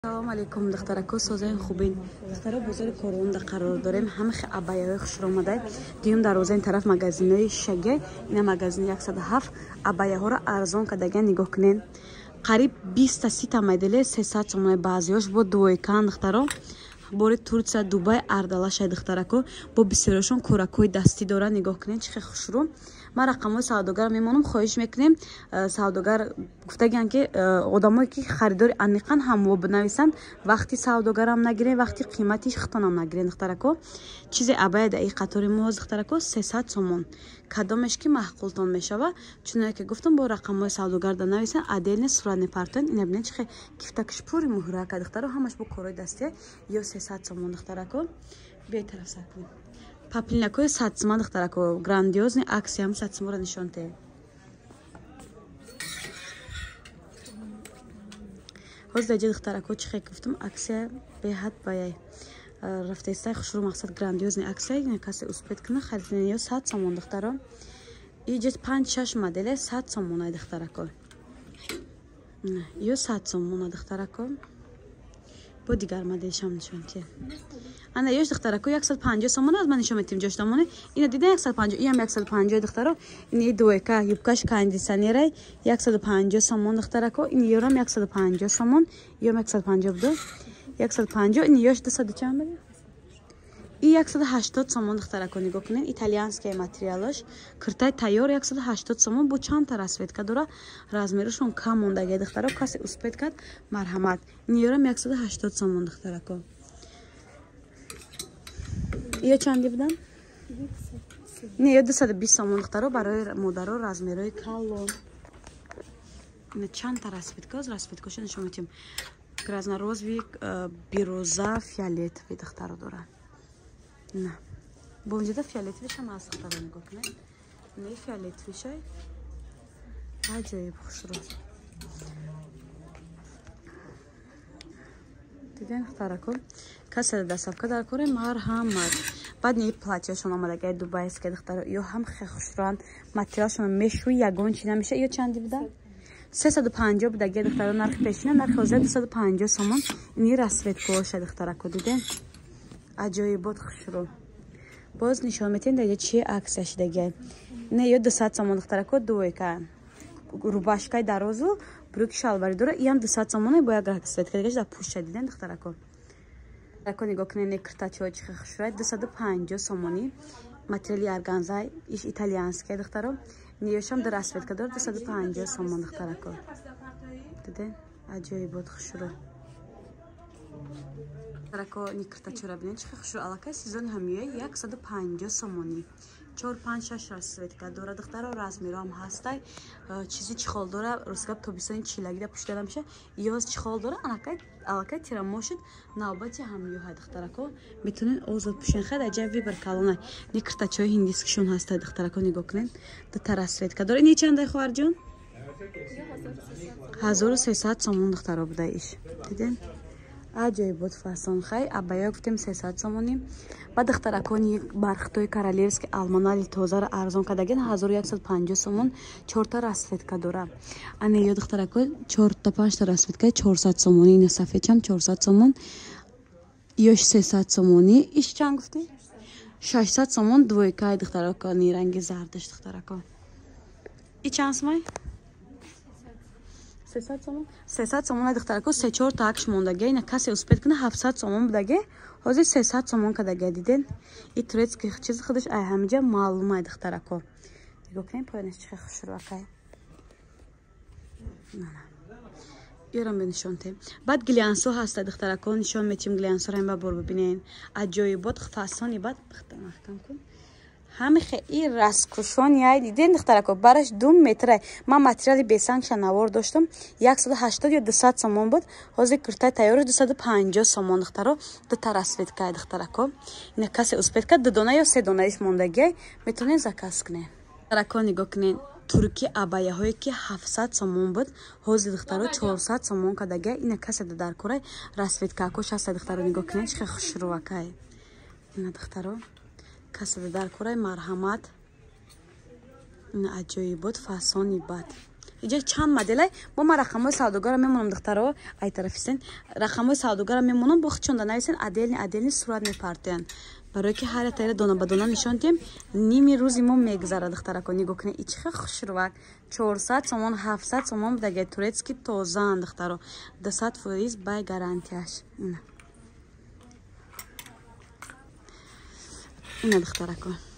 салом алейкум духтарако созаи хубин духтаро бозори корунда қарор дорем ҳама абаяҳои хушромада диюм дар розаи тараф магазинои шаге ина магазини 107 абаяҳоро арзон кардаган нигоҳ кунен қариб 20 та 30 та модели 300 сомон баъзиёш бо дуойкан духтаро бори Турция Дубай Ардалаша духтарако бо бисёрашон кӯракҳои дастӣ дора нигоҳ кунен чихе хушрум ман рақамҳои савдогар мемонам хоҳиш мекунем савдогар гуфтаган ки одамое ки харидори аниқан ҳамо бинависанд вақти савдогарам нагирен вақти қимати хитонам нагирен духтарако чизе абая да и қатори муоз духтарако 300 сомон кадомеш ки маҳқултон мешава чуноне ки гуфтам бо рақамҳои савдогар да нависанд аделне сурат мепартоен ина бинен чихе кифтакиш пури муҳрака духтаро ҳамаш бо корои дастӣ ё 300 сомон духтарако бетараф сакунем паплинакои сатсима духтарако грандиозни аксияам сатсимаро нишонте ҳозир ҷа духтарако чихе гуфтам аксия беҳад баяй рафтаистай хушру мақсад грандиозни аксия ина касе успед кина харидне ё 100 сомон духтаро иҷет 5-6 моделе 100 сомон духтарако ё 100 сомон духтарако бо дигар моделшам нишонте ана ёш духтарако 150 сомон аз ман нишон метим ҷоштамоне ина дида 150 иам 150 духтаро ин дуэка юбкаш кондиционерай 150 сомон духтарако ин ёрам 150 сомон ё 150 буд 150 ин ёш 200 чам бад и 180 сомон духтарако нигоҳ кунен итальянский материалаш киртай тайёр 180 сомон бо чанд та расветка дора размерашон кам мондаги духтаро касе успед кард марҳамат ин ёрам 180 сомон духтарако ё чанди будан не ё 220 сомон духтаро барои модаро размерои калон ина чанд та расветка аз расветкаша нишон метим краснорозовик бироза фиолетовый духтаро дора на бонҷада фиолетовишам аз духтаро нигоҳ кунед не фиолетовишай аҷоиб хушро диден духтарако касе дастсафка дар кори марҳамат баъд не платьяшон омадагаи дубайская духтаро ё ҳам хе хушроанд материалшон мешӯи ягон чи намеша ё чанди буда 350 будаги духтаро нархи пешина нархи ҳозир 250 сомон ини расветкооша духтарако диден аҷоибот хушро боз нишон метен даҷа чи аксия шидаги не ё 200 сомон духтарако дуойка рубашкаи дарозу брюки шалвари дора иам 200 сомон бо як расветка дигаш да пушта диден духтарако рако нигоҳ кунен некртачо чихе хушрай 250 сомони материали органза иш итальянский духтаро ниёшам дар расветка дор 250 сомон духтарако диден аҷоибот хушро духтарако некртачора бинен чихе хушро аллакай сезони ҳамиёи 150 сомони 4-5-6 расветка дора духтаро размерам ҳастай чизи чихол дора русгаб тобистони чилагида пушта меша ёз чихол дора аллакай тирамошид навбати ҳамиёҳа духтарако метонен озод пушен хай даҷа вибар калонай некртачои ҳиндискишон ҳастай духтарако нигоҳ кунен дута расветка дора ини чандай хоҳарҷон 1300 сомон духтаро буда иш диден аҷоибот фасон хай абая гуфтем 300 сомони ба духтаракони бархтои королевский алманали тозаро арзон кардаген 1150 сомон 4 та расветка дора ана ё духтарако 4-5 та расветка 400 сомони ина сафедчам 400 сомон ёш 300 сомони иш чанд гуфти 600 сомон двойкаи духтарако ни ранги зардаш духтарако и чанд сомай 300 сомон духтарако 3-4 та акш мондаги ина касе успед кина 700 сомон будаги ҳозир 300 сомон кадаги диден и турецкий чизи худаш ай ҳамиҷа маълумай духтарако нигоҳ кунем поянаш чихе хушрӯакай ёрам бинишонте баъд глянсо ҳаста духтарако нишон метим глянсоро ин ба бор бибинен аҷоибот фасони баъд маҳкам кун ҳамихе и раскушон яй диден духтарако бараш 2 метра ман материали бесанг шанавор доштам 180 ё 200 сомон буд ҳозир киртай тайёраш 250 сомон духтаро дута расветка духтарако ина касе успед кард 2 дона ё 3 донаиш мондагӣ метонен заказ кунен духтарако нигоҳ кунен турки абаяҳое ки 700 сомон буд ҳозир духтаро 400 сомон кадаги ина касе дар корай расветкаакош ҳаста духтаро нигоҳ кунен чихе хушрӯакай ина духтаро касе дар корай марҳамат ина аҷоибот фасони бад اینجا چند مدل با ما رقم‌های سوداگار میمونم دخترها ای طرفیسن رقم‌های سوداگار میمونم با خودشون نویسن عدل صورت میپرتن برای که هر تیر دونه به دونه نشون دیم نیمی روزی ما میگذره دخترها کو نگاه کنید چه خوشروک 400 سومون 700 سومون دیگه تورецکی توزه دخترها 200% بای گارانتیش اینا دخترها کو